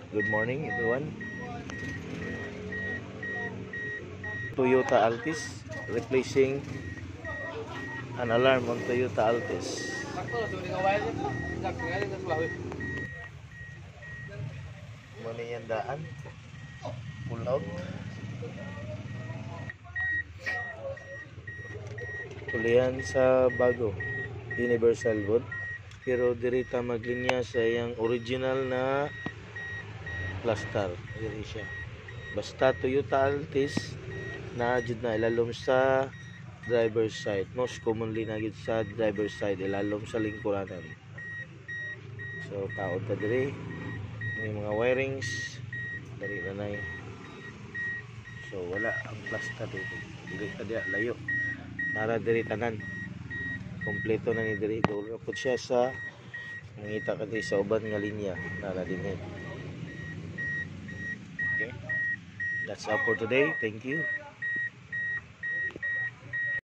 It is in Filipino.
Good morning everyone. Toyota Altis replacing an alarm on Toyota Altis. Muna yan daan. Pull out. Tulian sa bago. Universal board. Pero dirita maglinya sa yung original na plaster. Diri siya. Basta Toyota Altis na jud na ilalom sa driver's side. Most commonly na gid sa driver's side ilalom sa lingkuranan. So taod ta diri may mga wirings dari nanay. So wala ang plaster dito. Dili ta dia layo. Nara diri tanan. Kompleto na ni diri dulo pud siya sa mangita kadi sa uban nga linya nara dinhi. Okay. That's all for today. Thank you.